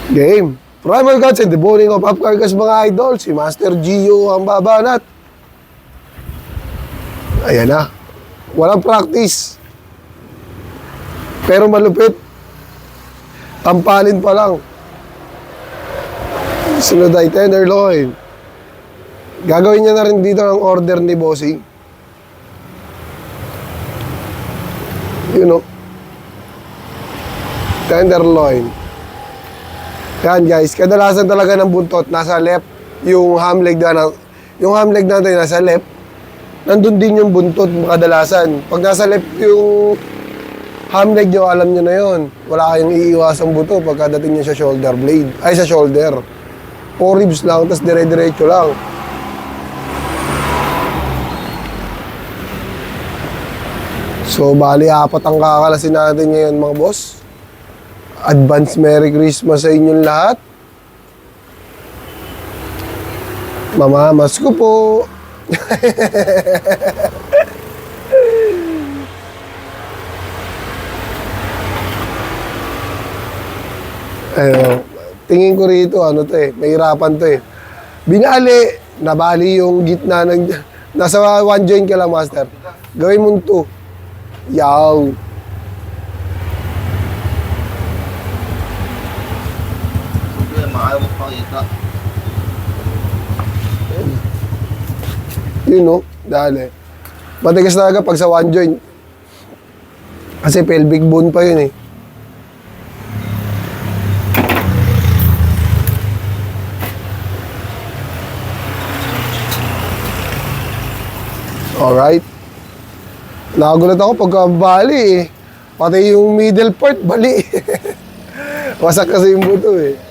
Game. Primal Guts and the Boning of Upcargas mga idol. Si Master Gio ang babanat. Ayan na. Walang practice. Pero malupit. Tampalin pa lang. Sunod ay tenderloin. Gagawin niya na rin dito ang order ni Bossing. You know. Tenderloin. Yan guys, kadalasan talaga ng buntot nasa left, yung ham leg natin nasa left, nandun din yung buntot kadalasan. Pag nasa left yung ham leg nyo, alam nyo na yun. Wala kayong iiwasang buto pagkadating nyo sa shoulder blade, ay sa shoulder. 4 ribs lang, tas dire-diretso lang. So, bali 4 ang kakalasin natin ngayon mga boss. Advance Merry Christmas sa inyong lahat. Mamamas ko po. Ayun. Tingin ko rito, ano to eh, mahirapan to eh. Binali, nabali yung gitna ng, nasa 1 joint ka lang, master. Gawin mo 2. Yaw. Ayaw mo pakita. Yun no, dali. Matigas talaga pag sa 1 joint. Kasi pelvic bone pa yun eh. Alright. Nakagulat ako pagka bali eh. Pati yung middle part, bali. Wasak kasi yung buto eh.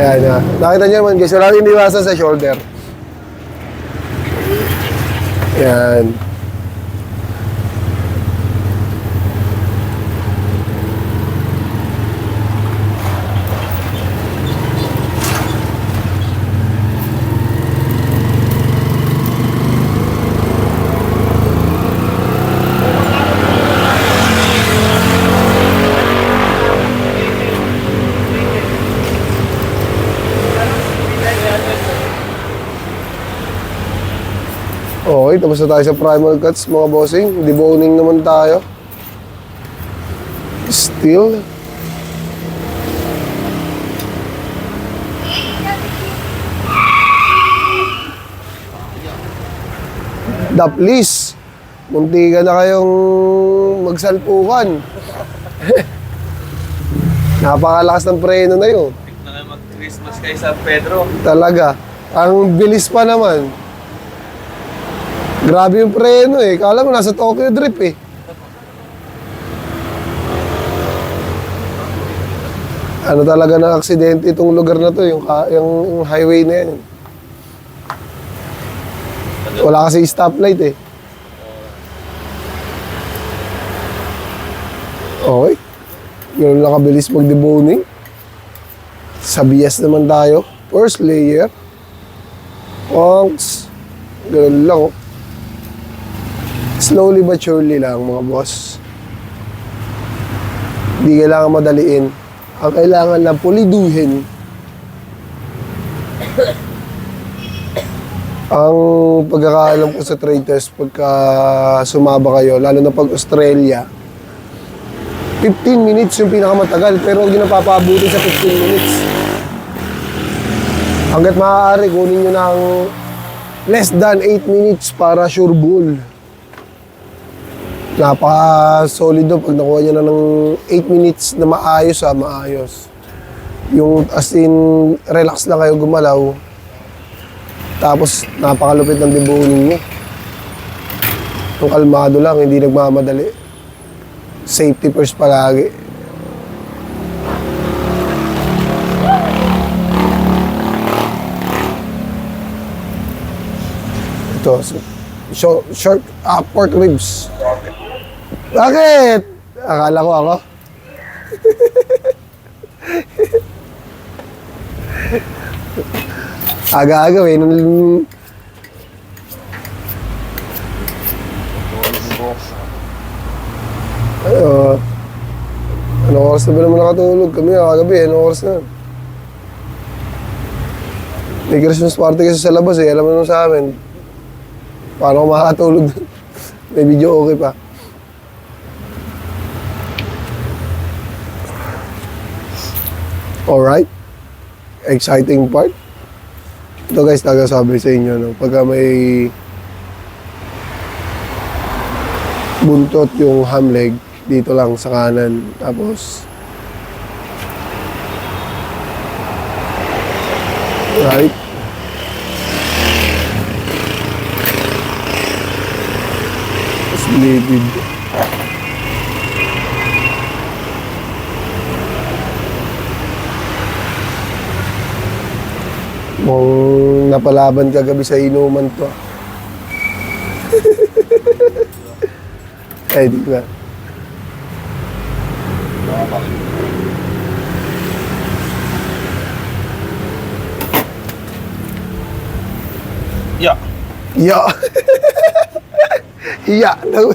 Ayan na. Nakita niyo naman guys, wala rin iniwasan sa shoulder. Ayan. Okay, tapos na tayo sa primal cuts mga bossing. Deboning naman tayo. Still. The please. Muntikan na kayong magsalpukan. Napakalakas ng preno na yun. Na kayo mag-Christmas kay San Pedro. Talaga. Ang bilis pa naman. Grabe yung preno eh. Kala mo nasa Tokyo Drift eh. Ano talaga ng aksidente itong lugar na to, yung highway na yan. Wala kasi stoplight eh. Okay. Yun lang kabilis mag-deboning. Sa bias naman tayo. First layer. Onks. Ganun lang oh. Slowly but surely lang mga boss. Hindi kailangan madaliin. Ang kailangan lang puliduhin. Ang pagkakaalam ko sa trade test pagka sumaba kayo, lalo na pag Australia, 15 minutes yung pinakamatagal pero huwag nyo napapabuti sa 15 minutes. Hanggat maaari, kunin nyo ng less than 8 minutes para sure bull. Napaka-solid doon pag nakuha niya na ng 8 minutes na maayos maayos. Yung as in, relax lang kayo gumalaw. Tapos, napakalupit ng deboning niya. Yung kalmado lang, hindi nagmamadali. Safety first palagi. Ito, short pork ribs. Bakit? Akala ko ako. Aga-aga eh. Ano oras na ba naman nakatulog? Kami kagabi, anong oras na? May Christmas party kasi sa labas eh, alam mo naman sa amin. Paano ako makakatulog? May video okay pa. Alright. Exciting part. Ito guys, nagasabi sa inyo, no? Pagka may buntot yung ham leg, dito lang sa kanan. Tapos, right. Tapos, bleeded. Mukhang napalaban kagabi sa inuman to. Ay, di ba? Yeah. Ya. Ya daw.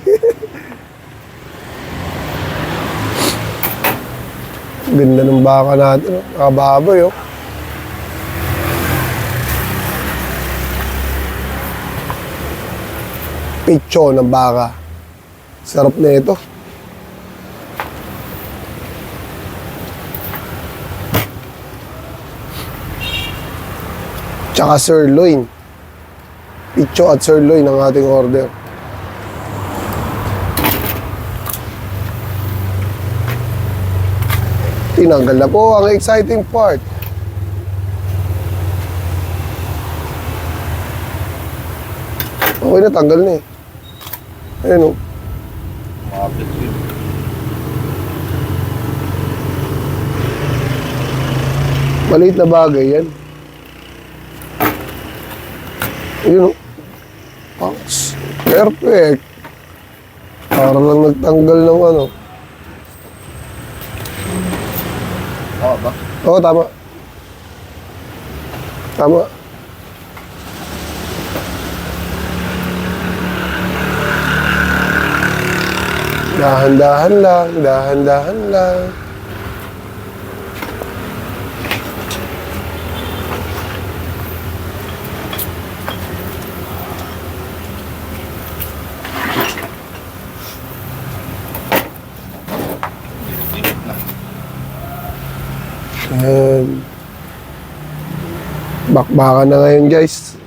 Ganda ng baka natin. Oh. Nakababoy, oh. Picho ng baka. Sarap na ito. Tsaka sirloin. Picho at sirloin ang ating order. Tinanggal na po ang exciting part. Okay na, tanggal na eh. Ayun o. Makapit yun. Maliit na bagay yan. Ayun o. Pangs. Perfect. Para lang nagtanggal ng ano. Oo ba? Oo, tama. Tama. Dahan-dahan lang, dahan-dahan lang. Init na. Ayan. Bakbakan na ngayon, guys.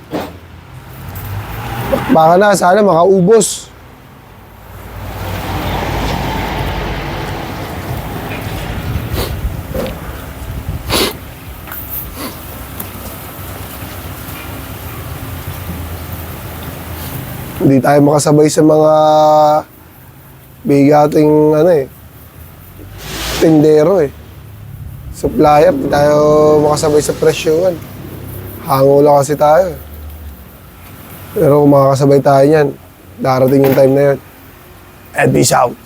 Bakbakan na, sana makaubos. Hindi tayo makasabay sa mga bigating ano eh, tindero eh. Supplier, hindi tayo makasabay sa presyoan. Hango lang kasi tayo. Pero kung makakasabay tayo niyan, darating yung time na yun. And peace out.